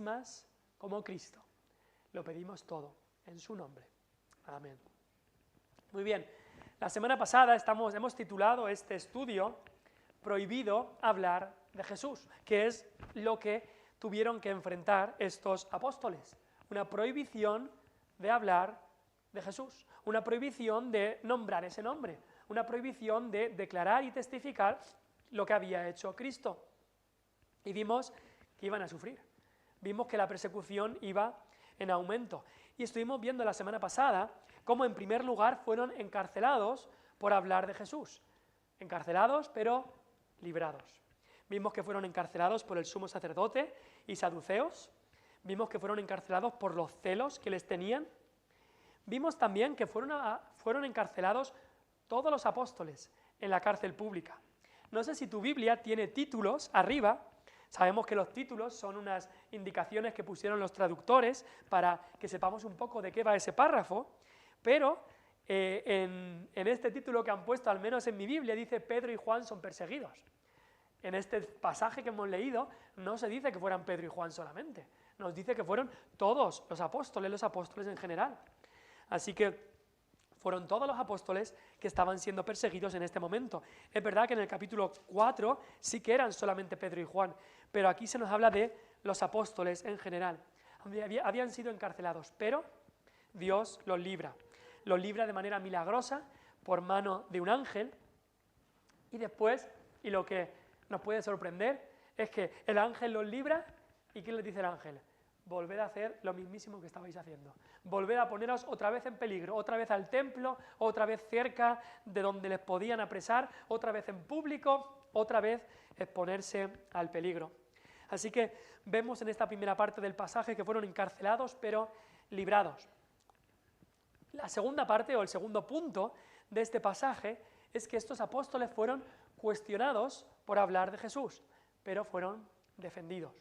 máximas como Cristo. Lo pedimos todo en su nombre. Amén. Muy bien, la semana pasada hemos titulado este estudio Prohibido hablar de Jesús, que es lo que tuvieron que enfrentar estos apóstoles. Una prohibición de hablar de Jesús, una prohibición de nombrar ese nombre, una prohibición de declarar y testificar lo que había hecho Cristo. Y vimos que iban a sufrir, vimos que la persecución iba en aumento. Y estuvimos viendo la semana pasada cómo en primer lugar fueron encarcelados por hablar de Jesús. Encarcelados pero librados. Vimos que fueron encarcelados por el sumo sacerdote y saduceos. Vimos que fueron encarcelados por los celos que les tenían. Vimos también que fueron encarcelados todos los apóstoles en la cárcel pública. No sé si tu Biblia tiene títulos arriba. Sabemos que los títulos son unas indicaciones que pusieron los traductores para que sepamos un poco de qué va ese párrafo, pero en este título que han puesto, al menos en mi Biblia, dice Pedro y Juan son perseguidos. En este pasaje que hemos leído no se dice que fueran Pedro y Juan solamente, nos dice que fueron todos los apóstoles en general. Así que fueron todos los apóstoles que estaban siendo perseguidos en este momento. Es verdad que en el capítulo 4 sí que eran solamente Pedro y Juan, pero aquí se nos habla de los apóstoles en general. Habían sido encarcelados, pero Dios los libra de manera milagrosa por mano de un ángel, y después, y lo que nos puede sorprender, es que el ángel los libra, ¿y qué les dice el ángel? Volved a hacer lo mismísimo que estabais haciendo. Volved a poneros otra vez en peligro, otra vez al templo, otra vez cerca de donde les podían apresar, otra vez en público, otra vez exponerse al peligro. Así que vemos en esta primera parte del pasaje que fueron encarcelados pero librados. La segunda parte o el segundo punto de este pasaje es que estos apóstoles fueron cuestionados por hablar de Jesús, pero fueron defendidos.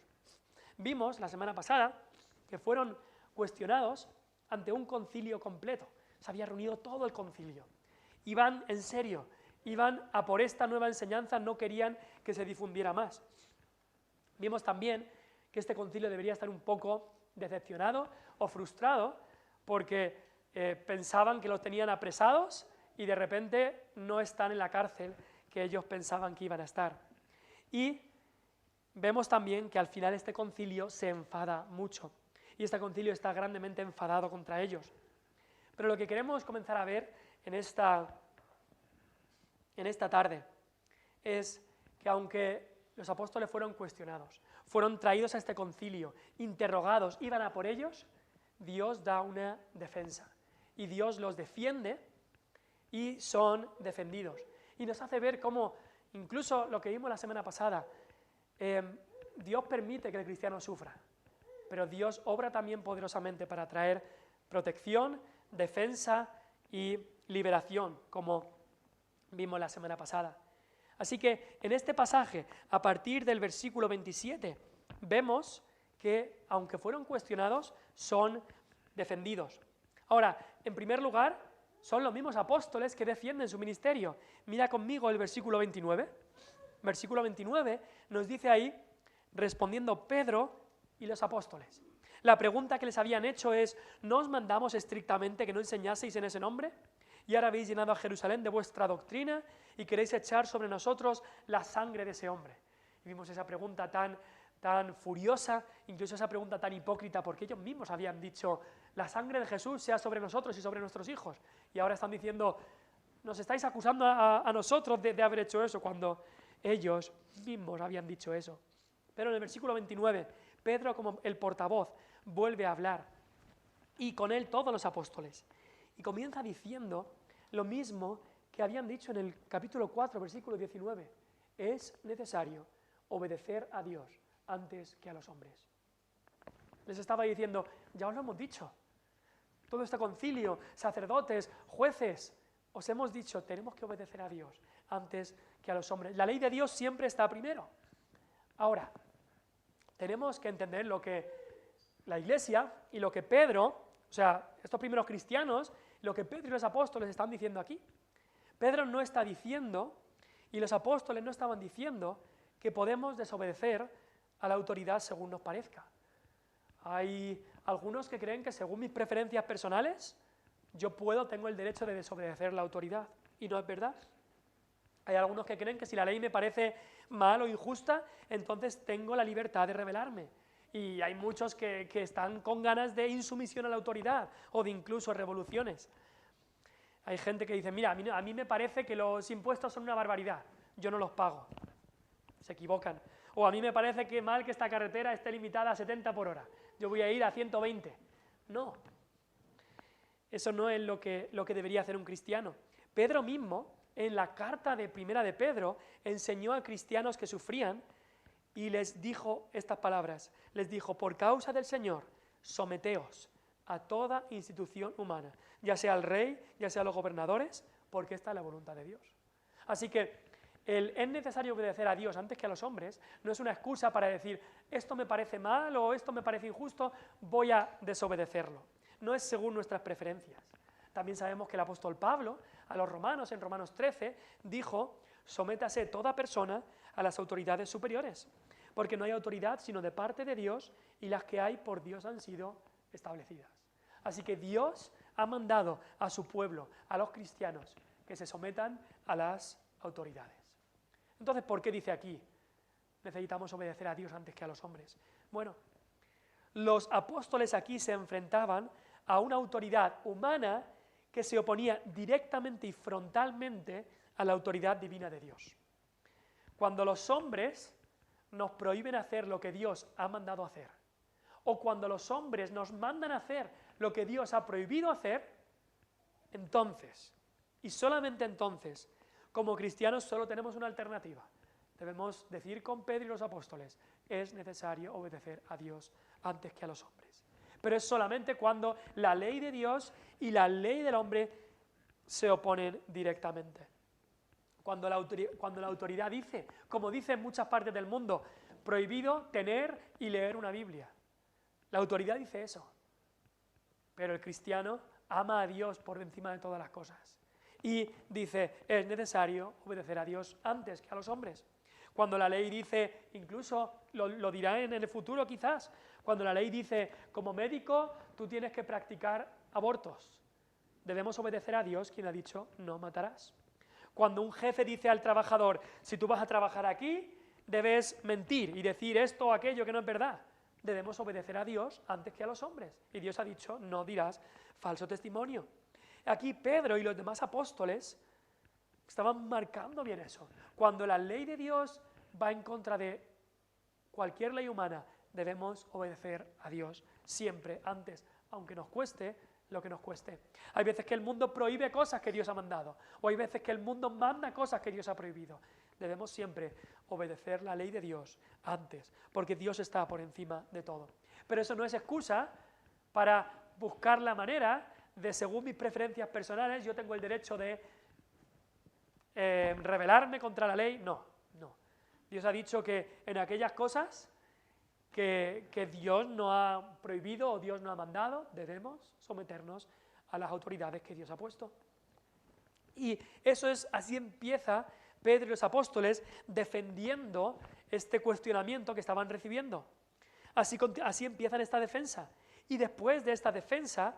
Vimos la semana pasada que fueron cuestionados ante un concilio completo. Se había reunido todo el concilio. Iban en serio, iban a por esta nueva enseñanza, no querían que se difundiera más. Vimos también que este concilio debería estar un poco decepcionado o frustrado porque pensaban que los tenían apresados y de repente no están en la cárcel que ellos pensaban que iban a estar. Y vemos también que al final este concilio se enfada mucho y este concilio está grandemente enfadado contra ellos. Pero lo que queremos comenzar a ver en esta tarde es que aunque los apóstoles fueron cuestionados, fueron traídos a este concilio, interrogados, iban a por ellos, Dios da una defensa y Dios los defiende y son defendidos. Y nos hace ver cómo, incluso lo que vimos la semana pasada, Dios permite que el cristiano sufra, pero Dios obra también poderosamente para traer protección, defensa y liberación, como vimos la semana pasada. Así que en este pasaje, a partir del versículo 27, vemos que, aunque fueron cuestionados, son defendidos. Ahora, en primer lugar, son los mismos apóstoles que defienden su ministerio. Mira conmigo el versículo 29. Versículo 29 nos dice ahí, respondiendo Pedro y los apóstoles. La pregunta que les habían hecho es, ¿no os mandamos estrictamente que no enseñaseis en ese nombre? Y ahora habéis llenado a Jerusalén de vuestra doctrina y queréis echar sobre nosotros la sangre de ese hombre. Y vimos esa pregunta tan furiosa, incluso esa pregunta tan hipócrita, porque ellos mismos habían dicho, la sangre de Jesús sea sobre nosotros y sobre nuestros hijos. Y ahora están diciendo, nos estáis acusando a nosotros de haber hecho eso, cuando ellos mismos habían dicho eso. Pero en el versículo 29, Pedro, como el portavoz, vuelve a hablar, y con él todos los apóstoles. Y comienza diciendo lo mismo que habían dicho en el capítulo 4, versículo 19. Es necesario obedecer a Dios antes que a los hombres. Les estaba diciendo, ya os lo hemos dicho. Todo este concilio, sacerdotes, jueces, os hemos dicho, tenemos que obedecer a Dios antes que a los hombres. La ley de Dios siempre está primero. Ahora, tenemos que entender lo que la Iglesia y lo que Pedro, o sea, estos primeros cristianos, lo que Pedro y los apóstoles están diciendo aquí. Pedro no está diciendo, y los apóstoles no estaban diciendo, que podemos desobedecer a la autoridad según nos parezca. Hay algunos que creen que según mis preferencias personales, tengo el derecho de desobedecer la autoridad, y no es verdad. Hay algunos que creen que si la ley me parece mal o injusta, entonces tengo la libertad de rebelarme. Y hay muchos que están con ganas de insumisión a la autoridad o de incluso revoluciones. Hay gente que dice, mira, a mí me parece que los impuestos son una barbaridad, yo no los pago. Se equivocan. O a mí me parece que mal que esta carretera esté limitada a 70 por hora, yo voy a ir a 120. No. Eso no es lo que debería hacer un cristiano. Pedro mismo, en la carta de primera de Pedro, enseñó a cristianos que sufrían y les dijo estas palabras. Les dijo, por causa del Señor, someteos a toda institución humana, ya sea al rey, ya sea a los gobernadores, porque esta es la voluntad de Dios. Así que es necesario obedecer a Dios antes que a los hombres, no es una excusa para decir, esto me parece mal o esto me parece injusto, voy a desobedecerlo. No es según nuestras preferencias. También sabemos que el apóstol Pablo, a los romanos, en Romanos 13, dijo, sométase toda persona a las autoridades superiores, porque no hay autoridad sino de parte de Dios, y las que hay por Dios han sido establecidas. Así que Dios ha mandado a su pueblo, a los cristianos, que se sometan a las autoridades. Entonces, ¿por qué dice aquí? Necesitamos obedecer a Dios antes que a los hombres. Bueno, los apóstoles aquí se enfrentaban a una autoridad humana que se oponía directamente y frontalmente a la autoridad divina de Dios. Cuando los hombres nos prohíben hacer lo que Dios ha mandado hacer, o cuando los hombres nos mandan a hacer lo que Dios ha prohibido hacer, entonces, y solamente entonces, como cristianos solo tenemos una alternativa. Debemos decir con Pedro y los apóstoles, es necesario obedecer a Dios antes que a los hombres. Pero es solamente cuando la ley de Dios y la ley del hombre se oponen directamente. Cuando la autoridad dice, como dice en muchas partes del mundo, prohibido tener y leer una Biblia. La autoridad dice eso. Pero el cristiano ama a Dios por encima de todas las cosas. Y dice, es necesario obedecer a Dios antes que a los hombres. Cuando la ley dice, incluso lo dirá en el futuro quizás, cuando la ley dice, como médico, tú tienes que practicar abortos. Debemos obedecer a Dios, quien ha dicho, no matarás. Cuando un jefe dice al trabajador, si tú vas a trabajar aquí, debes mentir y decir esto o aquello que no es verdad. Debemos obedecer a Dios antes que a los hombres. Y Dios ha dicho, no dirás falso testimonio. Aquí Pedro y los demás apóstoles estaban marcando bien eso. Cuando la ley de Dios va en contra de cualquier ley humana, debemos obedecer a Dios siempre antes, aunque nos cueste lo que nos cueste. Hay veces que el mundo prohíbe cosas que Dios ha mandado, o hay veces que el mundo manda cosas que Dios ha prohibido. Debemos siempre obedecer la ley de Dios antes, porque Dios está por encima de todo. Pero eso no es excusa para buscar la manera de, según mis preferencias personales, yo tengo el derecho de rebelarme contra la ley. No. Dios ha dicho que en aquellas cosas que Dios no ha prohibido o Dios no ha mandado, debemos someternos a las autoridades que Dios ha puesto. Y así empieza Pedro y los apóstoles defendiendo este cuestionamiento que estaban recibiendo. Así empiezan esta defensa. Y después de esta defensa,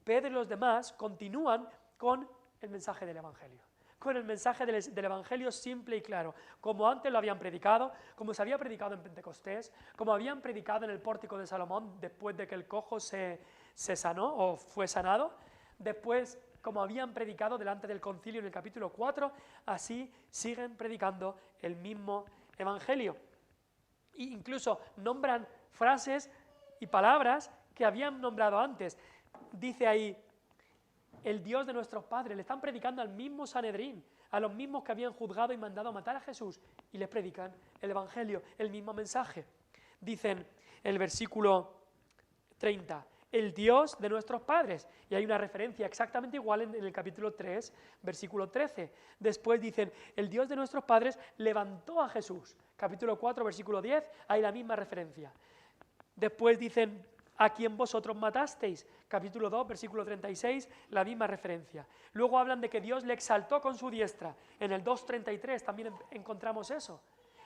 Pedro y los demás continúan con el mensaje del Evangelio. Con el mensaje del Evangelio simple y claro, como antes lo habían predicado, como se había predicado en Pentecostés, como habían predicado en el pórtico de Salomón después de que el cojo se sanó o fue sanado, después como habían predicado delante del concilio en el capítulo 4, así siguen predicando el mismo Evangelio. E incluso nombran frases y palabras que habían nombrado antes. Dice ahí, el Dios de nuestros padres, le están predicando al mismo Sanedrín, a los mismos que habían juzgado y mandado a matar a Jesús, y les predican el Evangelio, el mismo mensaje. Dicen el versículo 30, el Dios de nuestros padres, y hay una referencia exactamente igual en el capítulo 3, versículo 13. Después dicen, el Dios de nuestros padres levantó a Jesús, capítulo 4, versículo 10, hay la misma referencia. Después dicen, a quien vosotros matasteis, capítulo 2, versículo 36, la misma referencia. Luego hablan de que Dios le exaltó con su diestra, en el 2:33 también encontramos eso.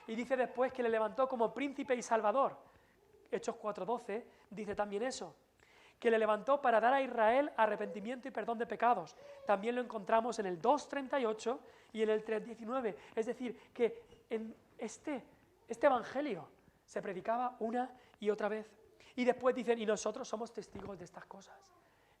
Y dice después que le levantó como príncipe y salvador, Hechos 4:12 dice también eso, que le levantó para dar a Israel arrepentimiento y perdón de pecados. También lo encontramos en el 2:38 y en el 3:19. Es decir, que en este evangelio se predicaba una y otra vez. Y después dicen, y nosotros somos testigos de estas cosas.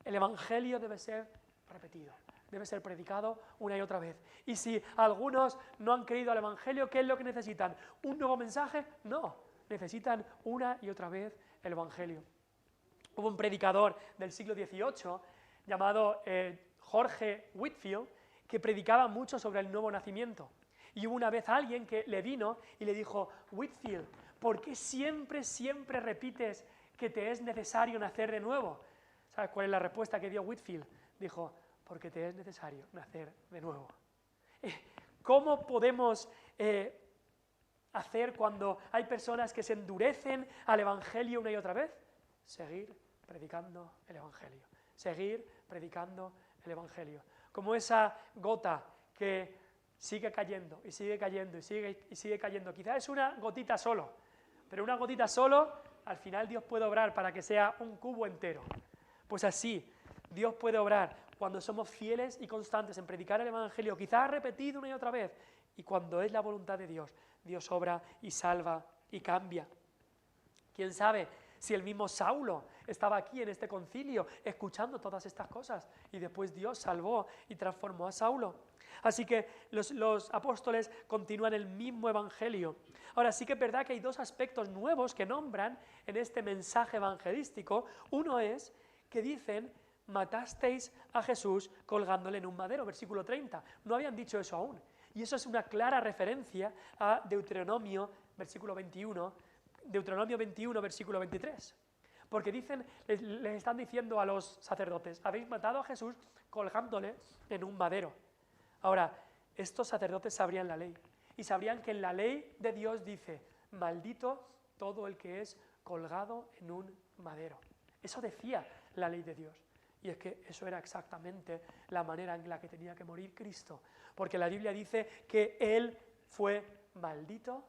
El evangelio debe ser repetido, debe ser predicado una y otra vez. Y si algunos no han creído al evangelio, ¿qué es lo que necesitan? ¿Un nuevo mensaje? No, necesitan una y otra vez el evangelio. Hubo un predicador del siglo XVIII llamado Jorge Whitefield que predicaba mucho sobre el nuevo nacimiento. Y hubo una vez alguien que le vino y le dijo, Whitefield, ¿por qué siempre repites que te es necesario nacer de nuevo? ¿Sabes cuál es la respuesta que dio Whitefield? Dijo, porque te es necesario nacer de nuevo. ¿Cómo podemos hacer cuando hay personas que se endurecen al evangelio una y otra vez? Seguir predicando el evangelio. Seguir predicando el evangelio. Como esa gota que sigue cayendo y sigue cayendo y sigue cayendo. Quizás es una gotita solo, pero una gotita solo, al final Dios puede obrar para que sea un cubo entero. Pues así, Dios puede obrar cuando somos fieles y constantes en predicar el evangelio, quizás repetido una y otra vez, y cuando es la voluntad de Dios, Dios obra y salva y cambia. ¿Quién sabe si el mismo Saulo estaba aquí en este concilio escuchando todas estas cosas y después Dios salvó y transformó a Saulo? Así que los apóstoles continúan el mismo evangelio. Ahora sí que es verdad que hay dos aspectos nuevos que nombran en este mensaje evangelístico. Uno es que dicen, matasteis a Jesús colgándole en un madero, versículo 30. No habían dicho eso aún. Y eso es una clara referencia a Deuteronomio, versículo 21, Deuteronomio 21, versículo 23. Porque dicen, les están diciendo a los sacerdotes, habéis matado a Jesús colgándole en un madero. Ahora, estos sacerdotes sabrían la ley y sabrían que en la ley de Dios dice, maldito todo el que es colgado en un madero. Eso decía la ley de Dios. Y es que eso era exactamente la manera en la que tenía que morir Cristo. Porque la Biblia dice que Él fue maldito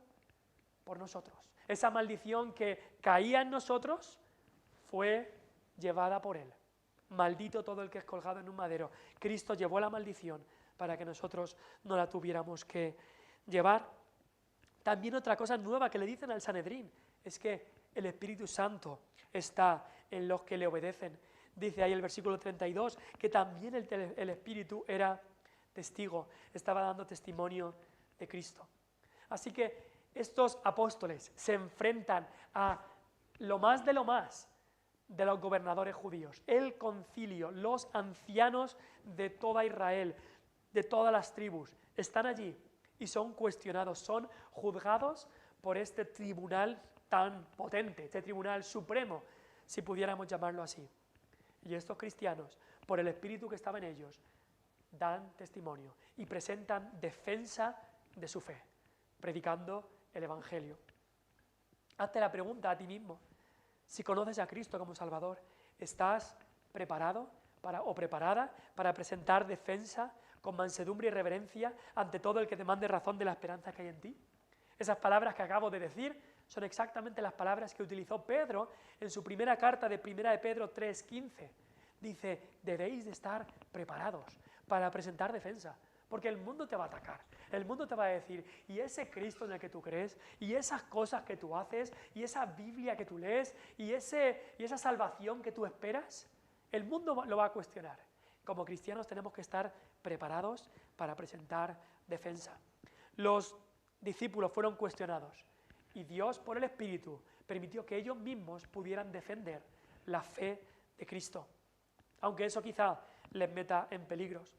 por nosotros. Esa maldición que caía en nosotros fue llevada por Él. Maldito todo el que es colgado en un madero. Cristo llevó la maldición para que nosotros no la tuviéramos que llevar. También otra cosa nueva que le dicen al Sanedrín es que el Espíritu Santo está en los que le obedecen. Dice ahí el versículo 32 que también el Espíritu era testigo, estaba dando testimonio de Cristo. Así que estos apóstoles se enfrentan a lo más de los gobernadores judíos, el concilio, los ancianos de toda Israel, de todas las tribus, están allí y son cuestionados, son juzgados por este tribunal tan potente, este tribunal supremo, si pudiéramos llamarlo así. Y estos cristianos, por el espíritu que estaba en ellos, dan testimonio y presentan defensa de su fe, predicando el evangelio. Hazte la pregunta a ti mismo, si conoces a Cristo como Salvador, ¿estás preparado o preparada para presentar defensa con mansedumbre y reverencia ante todo el que te mande razón de la esperanza que hay en ti? Esas palabras que acabo de decir son exactamente las palabras que utilizó Pedro en su primera carta de 1 de Pedro 3:15. Dice, debéis de estar preparados para presentar defensa, porque el mundo te va a atacar, el mundo te va a decir, y ese Cristo en el que tú crees, y esas cosas que tú haces, y esa Biblia que tú lees, y esa salvación que tú esperas, el mundo lo va a cuestionar. Como cristianos tenemos que estar preparados para presentar defensa. Los discípulos fueron cuestionados y Dios, por el Espíritu, permitió que ellos mismos pudieran defender la fe de Cristo, aunque eso quizá les meta en peligros.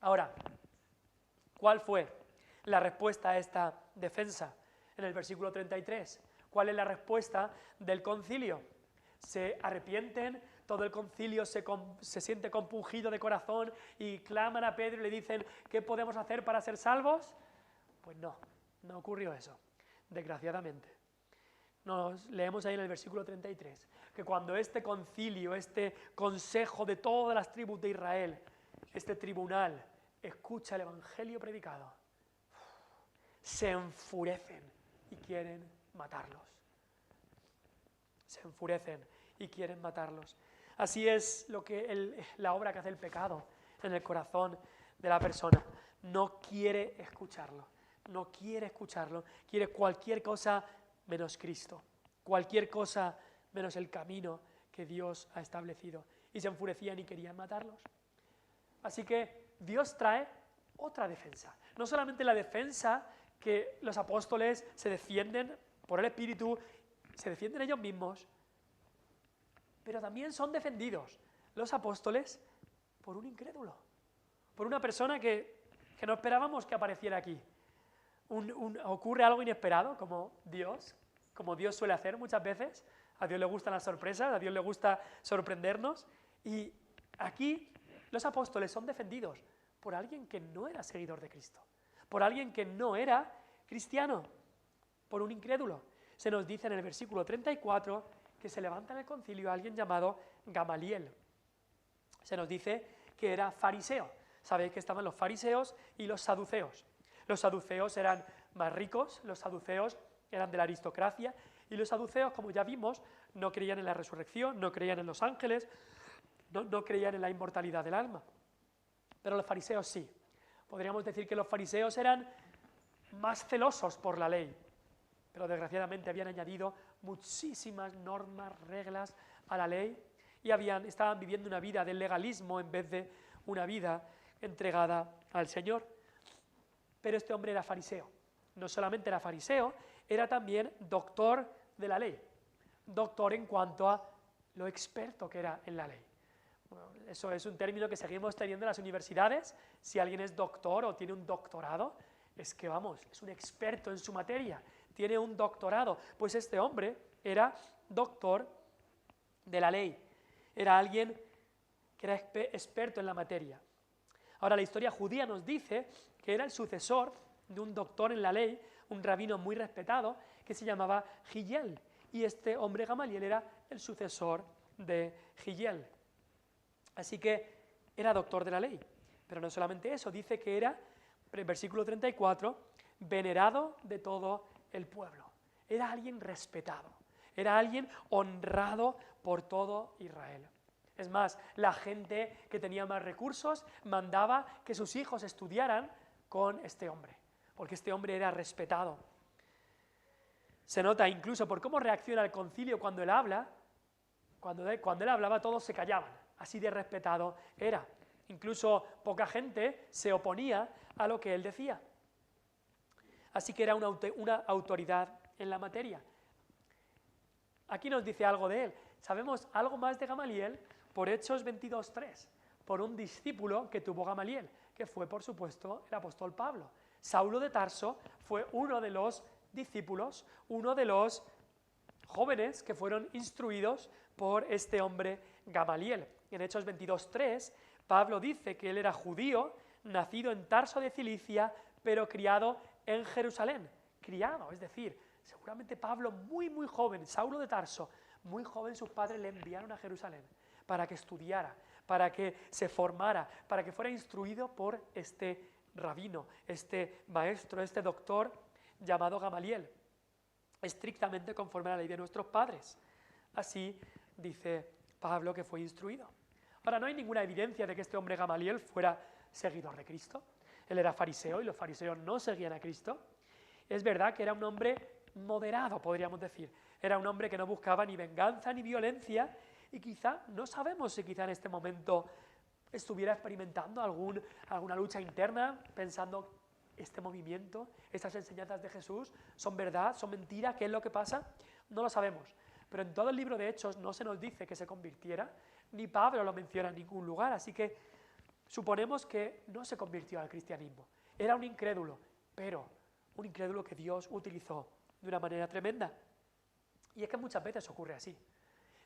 Ahora, ¿cuál fue la respuesta a esta defensa? En el versículo 33, ¿cuál es la respuesta del concilio? ¿Se arrepienten? Todo el concilio se siente compungido de corazón y claman a Pedro y le dicen, ¿qué podemos hacer para ser salvos? Pues no ocurrió eso, desgraciadamente. Nos leemos ahí en el versículo 33, que cuando este concilio, este consejo de todas las tribus de Israel, este tribunal, escucha el evangelio predicado, se enfurecen y quieren matarlos. se enfurecen y quieren matarlos. Así es la obra que hace el pecado en el corazón de la persona. No quiere escucharlo, quiere cualquier cosa menos Cristo, cualquier cosa menos el camino que Dios ha establecido. Y se enfurecían y querían matarlos. Así que Dios trae otra defensa. No solamente la defensa que los apóstoles se defienden por el Espíritu, se defienden ellos mismos, pero también son defendidos los apóstoles por un incrédulo, por una persona que no esperábamos que apareciera aquí. Ocurre algo inesperado, como Dios suele hacer muchas veces. A Dios le gustan las sorpresas, a Dios le gusta sorprendernos, y aquí los apóstoles son defendidos por alguien que no era seguidor de Cristo, por alguien que no era cristiano, por un incrédulo. Se nos dice en el versículo 34 que se levanta en el concilio alguien llamado Gamaliel. Se nos dice que era fariseo. Sabéis que estaban los fariseos y los saduceos. Los saduceos eran más ricos, los saduceos eran de la aristocracia, y los saduceos, como ya vimos, no creían en la resurrección, no creían en los ángeles, no creían en la inmortalidad del alma. Pero los fariseos sí. Podríamos decir que los fariseos eran más celosos por la ley, pero desgraciadamente habían añadido muchísimas normas, reglas a la ley, y estaban viviendo una vida del legalismo en vez de una vida entregada al Señor. Pero este hombre era fariseo. No solamente era fariseo, era también doctor de la ley. Doctor en cuanto a lo experto que era en la ley. Bueno, eso es un término que seguimos teniendo en las universidades. Si alguien es doctor o tiene un doctorado, es que es un experto en su materia, tiene un doctorado. Pues este hombre era doctor de la ley, era alguien que era experto en la materia. Ahora, la historia judía nos dice que era el sucesor de un doctor en la ley, un rabino muy respetado, que se llamaba Hillel, y este hombre Gamaliel era el sucesor de Hillel. Así que era doctor de la ley, pero no solamente eso, dice que era, en el versículo 34, venerado de todo el pueblo. Era alguien respetado, era alguien honrado por todo Israel. Es más, la gente que tenía más recursos mandaba que sus hijos estudiaran con este hombre, porque este hombre era respetado. Se nota incluso por cómo reacciona el concilio cuando él habla. Cuando él hablaba todos se callaban, así de respetado era. Incluso poca gente se oponía a lo que él decía. Así que era una autoridad en la materia. Aquí nos dice algo de él. Sabemos algo más de Gamaliel por Hechos 22:3, por un discípulo que tuvo Gamaliel, que fue, por supuesto, el apóstol Pablo. Saulo de Tarso fue uno de los discípulos, uno de los jóvenes que fueron instruidos por este hombre Gamaliel. En Hechos 22:3, Pablo dice que él era judío, nacido en Tarso de Cilicia, pero criado en Jerusalén. Criado, es decir, seguramente Pablo muy joven, Saulo de Tarso, muy joven, sus padres le enviaron a Jerusalén para que estudiara, para que se formara, para que fuera instruido por este rabino, este maestro, este doctor llamado Gamaliel, estrictamente conforme a la ley de nuestros padres. Así dice Pablo que fue instruido. Ahora, no hay ninguna evidencia de que este hombre Gamaliel fuera seguidor de Cristo. Él era fariseo y los fariseos no seguían a Cristo. Es verdad que era un hombre moderado, podríamos decir. Era un hombre que no buscaba ni venganza ni violencia, y quizá, no sabemos si quizá en este momento estuviera experimentando alguna lucha interna, pensando, este movimiento, estas enseñanzas de Jesús, ¿son verdad? ¿Son mentira? ¿Qué es lo que pasa? No lo sabemos. Pero en todo el libro de Hechos no se nos dice que se convirtiera, ni Pablo lo menciona en ningún lugar, así que suponemos que no se convirtió al cristianismo. Era un incrédulo, pero un incrédulo que Dios utilizó de una manera tremenda. Y es que muchas veces ocurre así.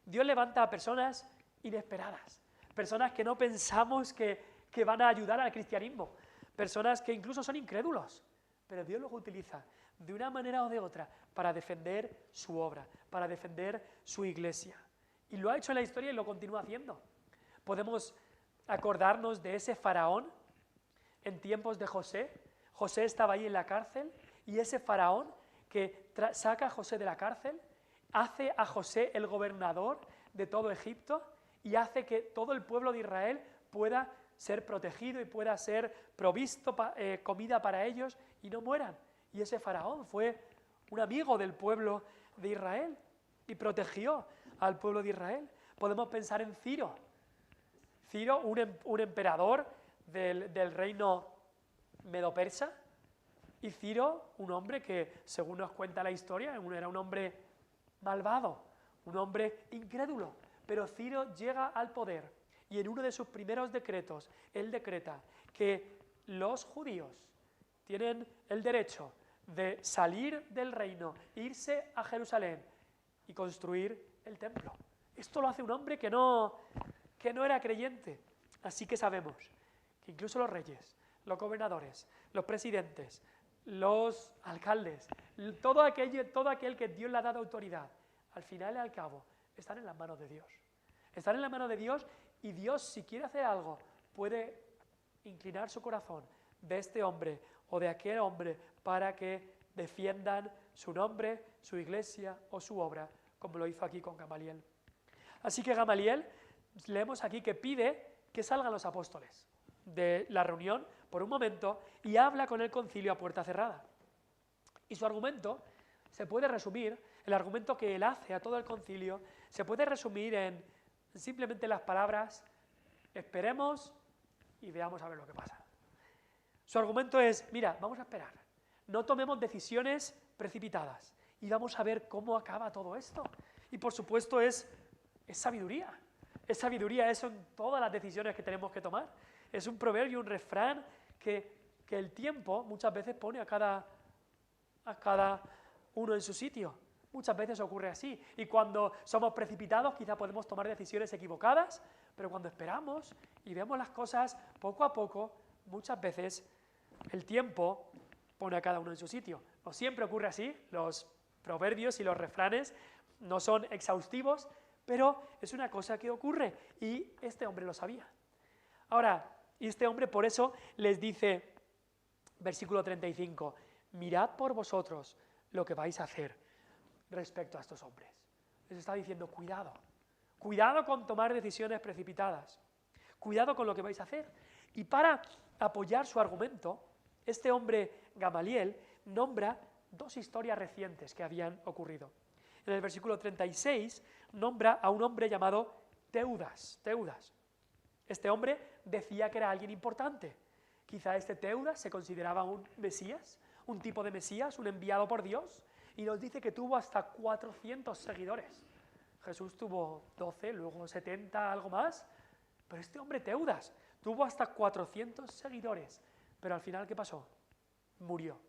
Dios levanta a personas inesperadas, personas que no pensamos que van a ayudar al cristianismo, personas que incluso son incrédulos, pero Dios los utiliza de una manera o de otra para defender su obra, para defender su iglesia. Y lo ha hecho en la historia y lo continúa haciendo. Podemos acordarnos de ese faraón en tiempos de José. José estaba ahí en la cárcel y ese faraón que saca a José de la cárcel hace a José el gobernador de todo Egipto y hace que todo el pueblo de Israel pueda ser protegido y pueda ser provisto comida para ellos y no mueran. Y ese faraón fue un amigo del pueblo de Israel y protegió al pueblo de Israel. Podemos pensar en Ciro. Ciro, un emperador del reino medo-persa, y Ciro, un hombre que, según nos cuenta la historia, era un hombre malvado, un hombre incrédulo, pero Ciro llega al poder y en uno de sus primeros decretos, él decreta que los judíos tienen el derecho de salir del reino, irse a Jerusalén y construir el templo. Esto lo hace un hombre que no era creyente. Así que sabemos que incluso los reyes, los gobernadores, los presidentes, los alcaldes, todo aquel que Dios le ha dado autoridad, al final y al cabo, están en las manos de Dios. Están en las manos de Dios y Dios, si quiere hacer algo, puede inclinar su corazón de este hombre o de aquel hombre para que defiendan su nombre, su iglesia o su obra, como lo hizo aquí con Gamaliel. Así que Gamaliel, leemos aquí que pide que salgan los apóstoles de la reunión por un momento y habla con el concilio a puerta cerrada. Y su argumento se puede resumir, el argumento que él hace a todo el concilio, se puede resumir en simplemente las palabras: esperemos y veamos a ver lo que pasa. Su argumento es: mira, vamos a esperar, no tomemos decisiones precipitadas y vamos a ver cómo acaba todo esto. Y por supuesto es sabiduría. Es sabiduría eso en todas las decisiones que tenemos que tomar. Es un proverbio, un refrán que el tiempo muchas veces pone a cada uno en su sitio. Muchas veces ocurre así. Y cuando somos precipitados quizá podemos tomar decisiones equivocadas, pero cuando esperamos y vemos las cosas poco a poco, muchas veces el tiempo pone a cada uno en su sitio. No siempre ocurre así, los proverbios y los refranes no son exhaustivos, pero es una cosa que ocurre y este hombre lo sabía. Ahora, y este hombre por eso les dice, versículo 35, mirad por vosotros lo que vais a hacer respecto a estos hombres. Les está diciendo, cuidado, cuidado con tomar decisiones precipitadas, cuidado con lo que vais a hacer. Y para apoyar su argumento, este hombre Gamaliel nombra dos historias recientes que habían ocurrido. En el versículo 36 nombra a un hombre llamado Teudas. Este hombre decía que era alguien importante. Quizá este Teudas se consideraba un Mesías, un tipo de Mesías, un enviado por Dios, y nos dice que tuvo hasta 400 seguidores. Jesús tuvo 12, luego 70, algo más, pero este hombre Teudas tuvo hasta 400 seguidores, pero al final, ¿qué pasó? Murió.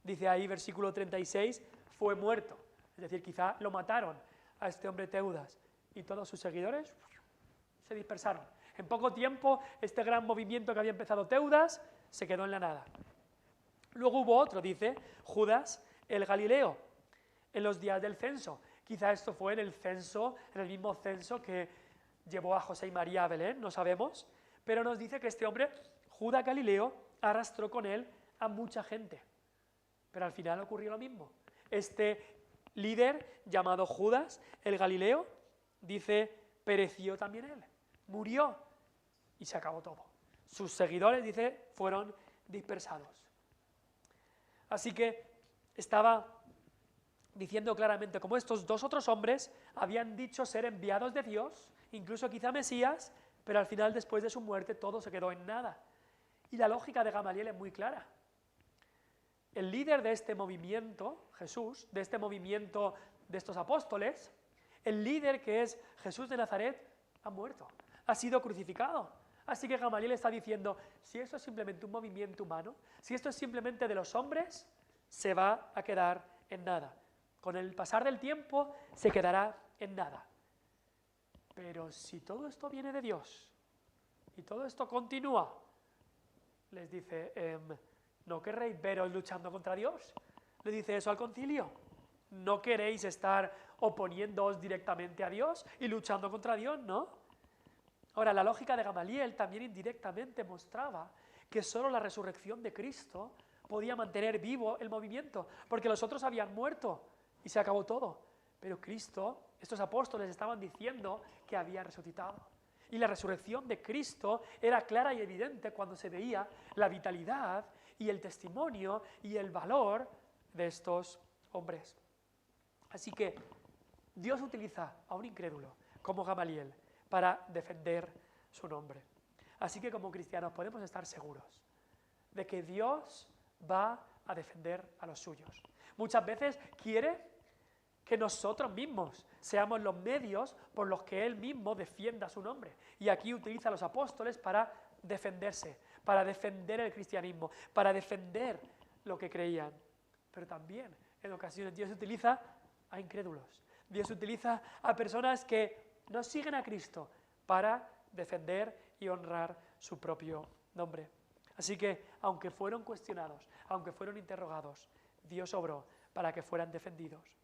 Dice ahí, versículo 36, fue muerto. Es decir, quizá lo mataron a este hombre Teudas y todos sus seguidores se dispersaron. En poco tiempo, este gran movimiento que había empezado Teudas se quedó en la nada. Luego hubo otro, dice, Judas el Galileo, en los días del censo. Quizá esto fue en el mismo censo que llevó a José y María a Belén, no sabemos, pero nos dice que este hombre, Judas Galileo, arrastró con él a mucha gente. Pero al final ocurrió lo mismo. Este líder llamado Judas, el Galileo, dice, pereció también él, murió y se acabó todo. Sus seguidores, dice, fueron dispersados. Así que estaba diciendo claramente cómo estos dos otros hombres habían dicho ser enviados de Dios, incluso quizá Mesías, pero al final, después de su muerte, todo se quedó en nada. Y la lógica de Gamaliel es muy clara. El líder de este movimiento, Jesús, de este movimiento de estos apóstoles, el líder que es Jesús de Nazaret, ha muerto, ha sido crucificado. Así que Gamaliel está diciendo, si esto es simplemente un movimiento humano, si esto es simplemente de los hombres, se va a quedar en nada. Con el pasar del tiempo se quedará en nada. Pero si todo esto viene de Dios y todo esto continúa, les dice, ¿no querréis veros luchando contra Dios? Le dice eso al concilio. ¿No queréis estar oponiéndoos directamente a Dios y luchando contra Dios, no? Ahora, la lógica de Gamaliel también indirectamente mostraba que solo la resurrección de Cristo podía mantener vivo el movimiento, porque los otros habían muerto y se acabó todo. Pero Cristo, estos apóstoles estaban diciendo que había resucitado. Y la resurrección de Cristo era clara y evidente cuando se veía la vitalidad y el testimonio y el valor de estos hombres. Así que Dios utiliza a un incrédulo como Gamaliel para defender su nombre. Así que como cristianos podemos estar seguros de que Dios va a defender a los suyos. Muchas veces quiere que nosotros mismos seamos los medios por los que Él mismo defienda su nombre. Y aquí utiliza a los apóstoles para defenderse, para defender el cristianismo, para defender lo que creían. Pero también, en ocasiones, Dios utiliza a incrédulos. Dios utiliza a personas que no siguen a Cristo para defender y honrar su propio nombre. Así que, aunque fueron cuestionados, aunque fueron interrogados, Dios obró para que fueran defendidos.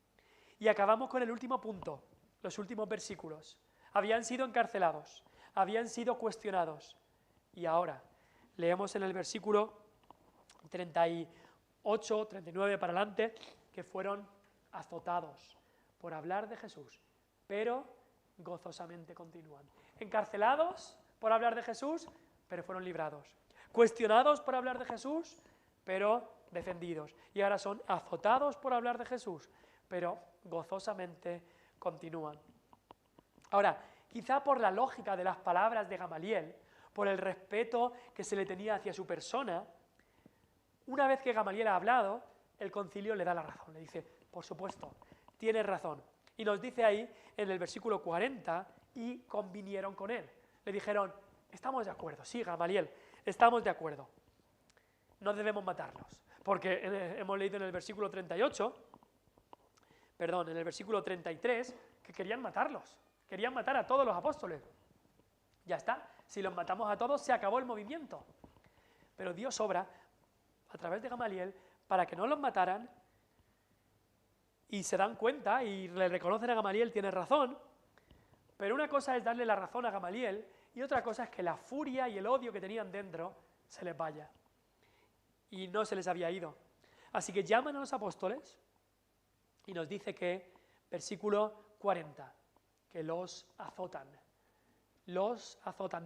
Y acabamos con el último punto, los últimos versículos. Habían sido encarcelados, habían sido cuestionados. Y ahora, leemos en el versículo 38, 39 para adelante, que fueron azotados por hablar de Jesús, pero gozosamente continúan. Encarcelados por hablar de Jesús, pero fueron librados. Cuestionados por hablar de Jesús, pero defendidos. Y ahora son azotados por hablar de Jesús, pero gozosamente continúan. Ahora, quizá por la lógica de las palabras de Gamaliel, por el respeto que se le tenía hacia su persona, una vez que Gamaliel ha hablado, el concilio le da la razón, le dice, por supuesto, tienes razón. Y nos dice ahí, en el versículo 40, y convinieron con él. Le dijeron, estamos de acuerdo, sí, Gamaliel, estamos de acuerdo. No debemos matarlos, porque hemos leído en el versículo 38, en el versículo 33, que querían matarlos, querían matar a todos los apóstoles. Ya está, si los matamos a todos, se acabó el movimiento. Pero Dios obra a través de Gamaliel para que no los mataran y se dan cuenta y le reconocen a Gamaliel, tiene razón, pero una cosa es darle la razón a Gamaliel y otra cosa es que la furia y el odio que tenían dentro se les vaya. Y no se les había ido. Así que llaman a los apóstoles y nos dice que, versículo 40, que los azotan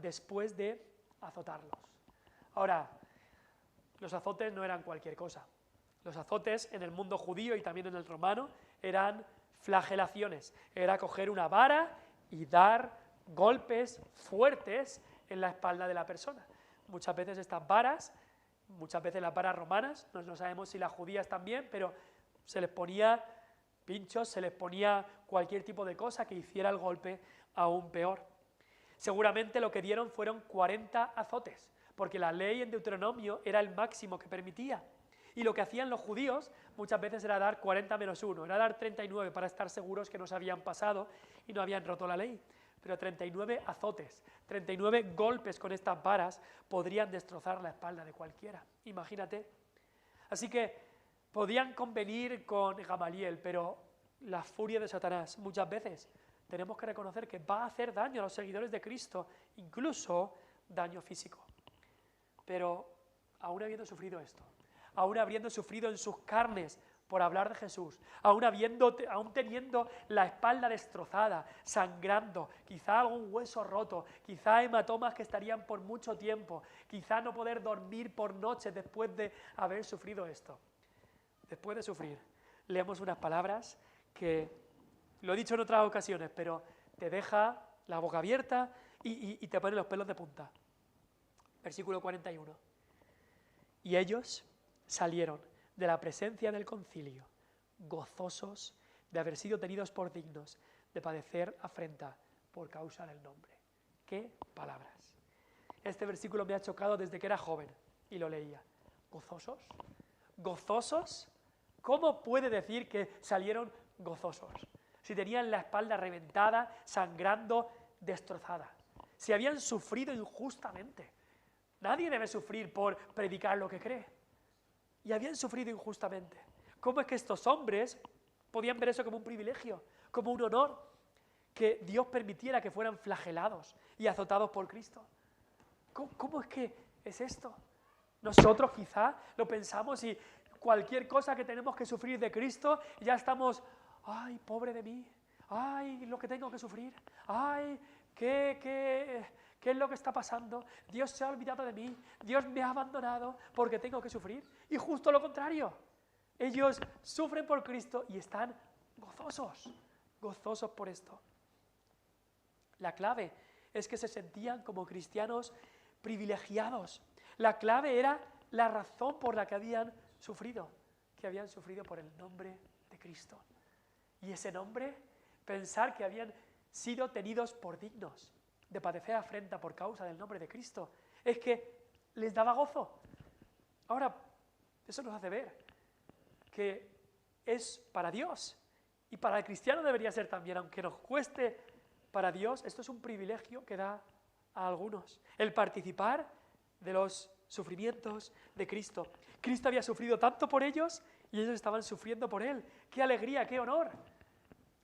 después de azotarlos. Ahora, los azotes no eran cualquier cosa. Los azotes en el mundo judío y también en el romano eran flagelaciones. Era coger una vara y dar golpes fuertes en la espalda de la persona. Muchas veces estas varas, muchas veces las varas romanas, no sabemos si las judías también, pero se les ponía pinchos, se les ponía cualquier tipo de cosa que hiciera el golpe aún peor. Seguramente lo que dieron fueron 40 azotes, porque la ley en Deuteronomio era el máximo que permitía. Y lo que hacían los judíos muchas veces era dar 40 menos 1, era dar 39 para estar seguros que no se habían pasado y no habían roto la ley. Pero 39 azotes, 39 golpes con estas varas podrían destrozar la espalda de cualquiera. Imagínate. Así que podían convenir con Gamaliel, pero la furia de Satanás muchas veces tenemos que reconocer que va a hacer daño a los seguidores de Cristo, incluso daño físico. Pero aún habiendo sufrido esto, aún habiendo sufrido en sus carnes por hablar de Jesús, aún teniendo la espalda destrozada, sangrando, quizá algún hueso roto, quizá hematomas que estarían por mucho tiempo, quizá no poder dormir por noches después de haber sufrido esto. Después de sufrir, leemos unas palabras que, lo he dicho en otras ocasiones, pero te deja la boca abierta y te pone los pelos de punta. Versículo 41. Y ellos salieron de la presencia del concilio, gozosos de haber sido tenidos por dignos de padecer afrenta por causa del nombre. ¡Qué palabras! Este versículo me ha chocado desde que era joven y lo leía. ¿Gozosos? ¿Gozosos? ¿Cómo puede decir que salieron gozosos? Si tenían la espalda reventada, sangrando, destrozada. Si habían sufrido injustamente. Nadie debe sufrir por predicar lo que cree. Y habían sufrido injustamente. ¿Cómo es que estos hombres podían ver eso como un privilegio, como un honor, que Dios permitiera que fueran flagelados y azotados por Cristo? ¿Cómo es que es esto? Nosotros quizá lo pensamos y cualquier cosa que tenemos que sufrir de Cristo ya estamos ay, pobre de mí, ay, lo que tengo que sufrir, ay, ¿qué es lo que está pasando? Dios se ha olvidado de mí, Dios me ha abandonado porque tengo que sufrir. Y justo lo contrario, ellos sufren por Cristo y están gozosos por esto. La clave es que se sentían como cristianos privilegiados. La clave era la razón por la que habían sufrido por el nombre de Cristo. Y ese nombre, pensar que habían sido tenidos por dignos de padecer afrenta por causa del nombre de Cristo, es que les daba gozo. Ahora, eso nos hace ver que es para Dios y para el cristiano debería ser también, aunque nos cueste para Dios, esto es un privilegio que da a algunos, el participar de los sufrimientos de Cristo. Cristo había sufrido tanto por ellos y ellos estaban sufriendo por Él. ¡Qué alegría, qué honor!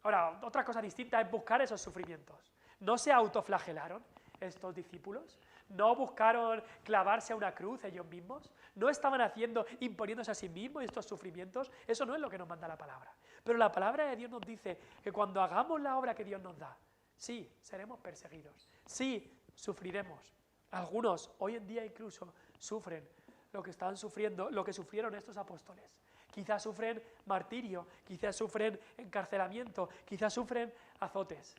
Ahora, otra cosa distinta es buscar esos sufrimientos. ¿No se autoflagelaron estos discípulos? ¿No buscaron clavarse a una cruz ellos mismos? ¿No estaban imponiéndose a sí mismos estos sufrimientos? Eso no es lo que nos manda la palabra. Pero la palabra de Dios nos dice que cuando hagamos la obra que Dios nos da, sí, seremos perseguidos, sí, sufriremos. Algunos hoy en día incluso sufren lo que están sufriendo, lo que sufrieron estos apóstoles. Quizás sufren martirio, quizás sufren encarcelamiento, quizás sufren azotes.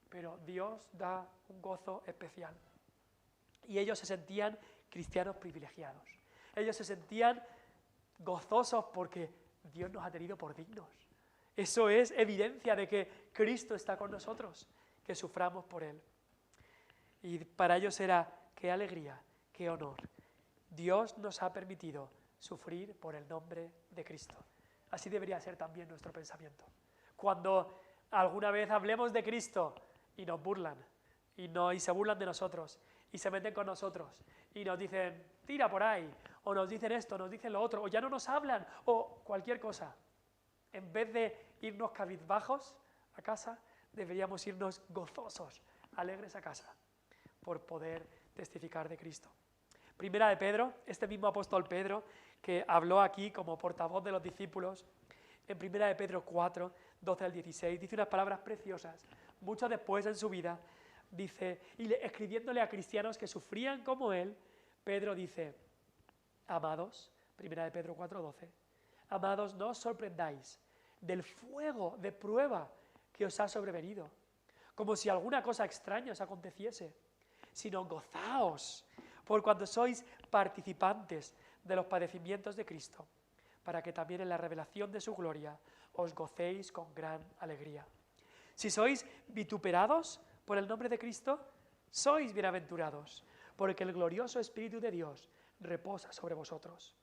Pero Dios da un gozo especial. Y ellos se sentían cristianos privilegiados. Ellos se sentían gozosos porque Dios nos ha tenido por dignos. Eso es evidencia de que Cristo está con nosotros, que suframos por Él. Y para ellos era qué alegría, qué honor. Dios nos ha permitido sufrir por el nombre de Cristo. Así debería ser también nuestro pensamiento. Cuando alguna vez hablemos de Cristo y nos burlan, y se burlan de nosotros, y se meten con nosotros, y nos dicen, tira por ahí, o nos dicen esto, nos dicen lo otro, o ya no nos hablan, o cualquier cosa. En vez de irnos cabizbajos a casa, deberíamos irnos gozosos, alegres a casa, por poder testificar de Cristo. Primera de Pedro, este mismo apóstol Pedro, que habló aquí como portavoz de los discípulos, en Primera de Pedro 4, 12 al 16, dice unas palabras preciosas. Mucho después en su vida, dice, y escribiéndole a cristianos que sufrían como él, Pedro dice, amados, Primera de Pedro 4, 12, amados, no os sorprendáis del fuego de prueba que os ha sobrevenido, como si alguna cosa extraña os aconteciese, sino gozaos por cuanto sois participantes de los padecimientos de Cristo, para que también en la revelación de su gloria os gocéis con gran alegría. Si sois vituperados por el nombre de Cristo, sois bienaventurados, porque el glorioso Espíritu de Dios reposa sobre vosotros.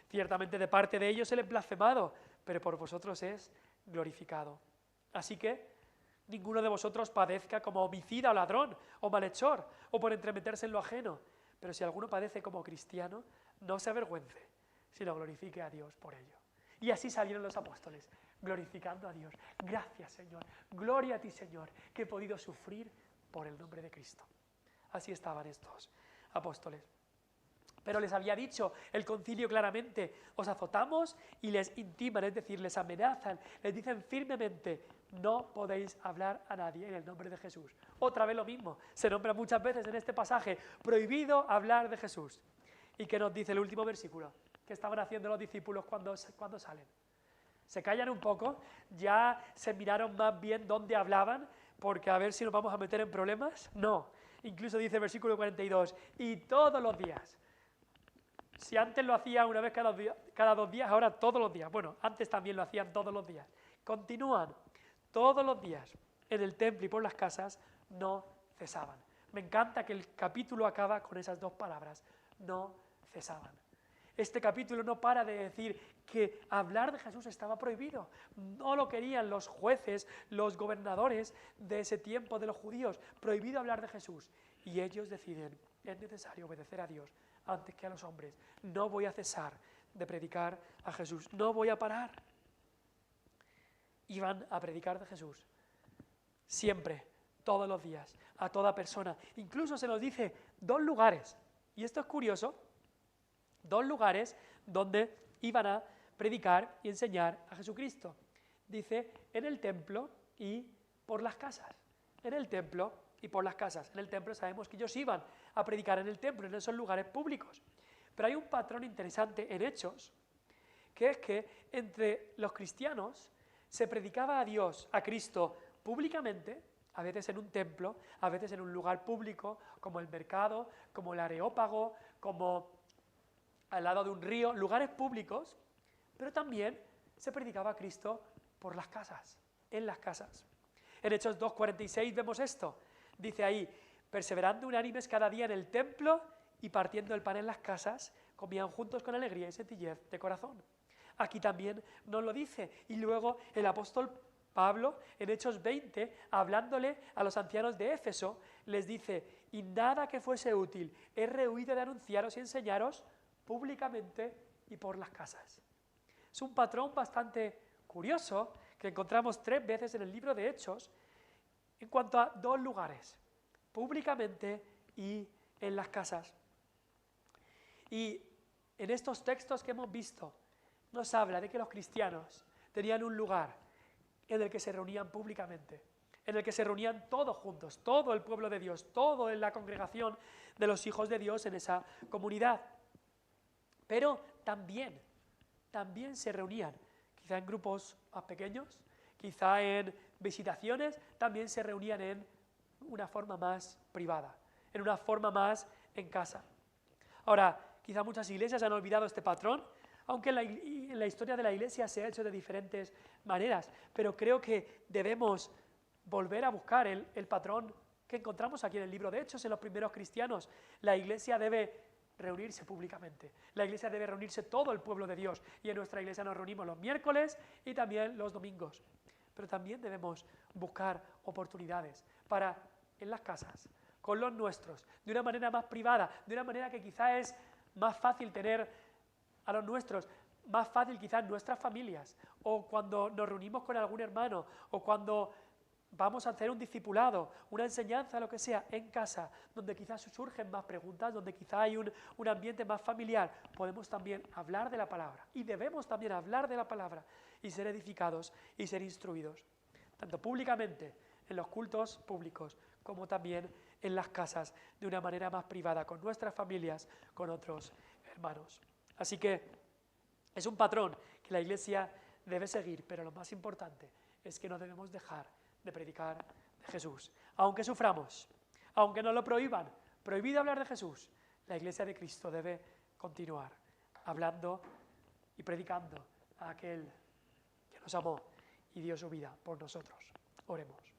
Ciertamente de parte de ellos Él es blasfemado, pero por vosotros es glorificado. Así que ninguno de vosotros padezca como homicida o ladrón o malhechor o por entremeterse en lo ajeno, pero si alguno padece como cristiano, no se avergüence, sino glorifique a Dios por ello. Y así salieron los apóstoles, glorificando a Dios. Gracias, Señor. Gloria a ti, Señor, que he podido sufrir por el nombre de Cristo. Así estaban estos apóstoles. Pero les había dicho el concilio claramente, os azotamos y les intiman, es decir, les amenazan, les dicen firmemente, no podéis hablar a nadie en el nombre de Jesús. Otra vez lo mismo, se nombra muchas veces en este pasaje, prohibido hablar de Jesús. ¿Y qué nos dice el último versículo? ¿Qué estaban haciendo los discípulos cuando salen? Se callan un poco, ya se miraron más bien dónde hablaban, porque a ver si nos vamos a meter en problemas. No, incluso dice el versículo 42, y todos los días. Si antes lo hacía una vez cada 2 días, ahora todos los días. Bueno, antes también lo hacían todos los días. Continúan todos los días en el templo y por las casas, no cesaban. Me encanta que el capítulo acaba con esas 2 palabras, no cesaban. Este capítulo no para de decir que hablar de Jesús estaba prohibido. No lo querían los jueces, los gobernadores de ese tiempo de los judíos. Prohibido hablar de Jesús. Y ellos deciden, es necesario obedecer a Dios antes que a los hombres. No voy a cesar de predicar a Jesús. No voy a parar. Iban a predicar de Jesús. Siempre, todos los días, a toda persona. Incluso se nos dice 2 lugares. Y esto es curioso. 2 lugares donde iban a predicar y enseñar a Jesucristo. dice en el templo y por las casas. En el templo y por las casas. En el templo sabemos que ellos iban a predicar en el templo, en esos lugares públicos. Pero hay un patrón interesante en Hechos, que es que entre los cristianos se predicaba a Dios, a Cristo, públicamente, a veces en un templo, a veces en un lugar público, como el mercado, como el Areópago, como al lado de un río, lugares públicos, pero también se predicaba a Cristo por las casas, en las casas. En Hechos 2:46 vemos esto, dice ahí, perseverando unánimes cada día en el templo y partiendo el pan en las casas, comían juntos con alegría y sencillez de corazón. Aquí también nos lo dice, y luego el apóstol Pablo, en Hechos 20, hablándole a los ancianos de Éfeso, les dice, y nada que fuese útil, he rehuido de anunciaros y enseñaros públicamente y por las casas. Es un patrón bastante curioso que encontramos 3 veces en el libro de Hechos en cuanto a 2 lugares, públicamente y en las casas. Y en estos textos que hemos visto nos habla de que los cristianos tenían un lugar en el que se reunían públicamente, en el que se reunían todos juntos, todo el pueblo de Dios, todo en la congregación de los hijos de Dios en esa comunidad. Pero también se reunían, quizá en grupos más pequeños, quizá en visitaciones, también se reunían en una forma más privada, en una forma más en casa. Ahora, quizá muchas iglesias han olvidado este patrón, aunque en la historia de la iglesia se ha hecho de diferentes maneras, pero creo que debemos volver a buscar el patrón que encontramos aquí en el libro de Hechos, en los primeros cristianos. La iglesia debe reunirse públicamente. La iglesia debe reunirse todo el pueblo de Dios, y en nuestra iglesia nos reunimos los miércoles y también los domingos. Pero también debemos buscar oportunidades para, en las casas, con los nuestros, de una manera más privada, de una manera que quizá es más fácil tener a los nuestros, más fácil quizás en nuestras familias, o cuando nos reunimos con algún hermano, o cuando vamos a hacer un discipulado, una enseñanza, lo que sea, en casa, donde quizás surgen más preguntas, donde quizás hay un ambiente más familiar, podemos también hablar de la palabra, y debemos también hablar de la palabra, y ser edificados y ser instruidos, tanto públicamente, en los cultos públicos, como también en las casas, de una manera más privada, con nuestras familias, con otros hermanos. Así que es un patrón que la iglesia debe seguir, pero lo más importante es que no debemos dejar de predicar de Jesús. Aunque suframos, aunque nos lo prohíban, prohibido hablar de Jesús, la iglesia de Cristo debe continuar hablando y predicando a aquel que nos amó y dio su vida por nosotros. Oremos.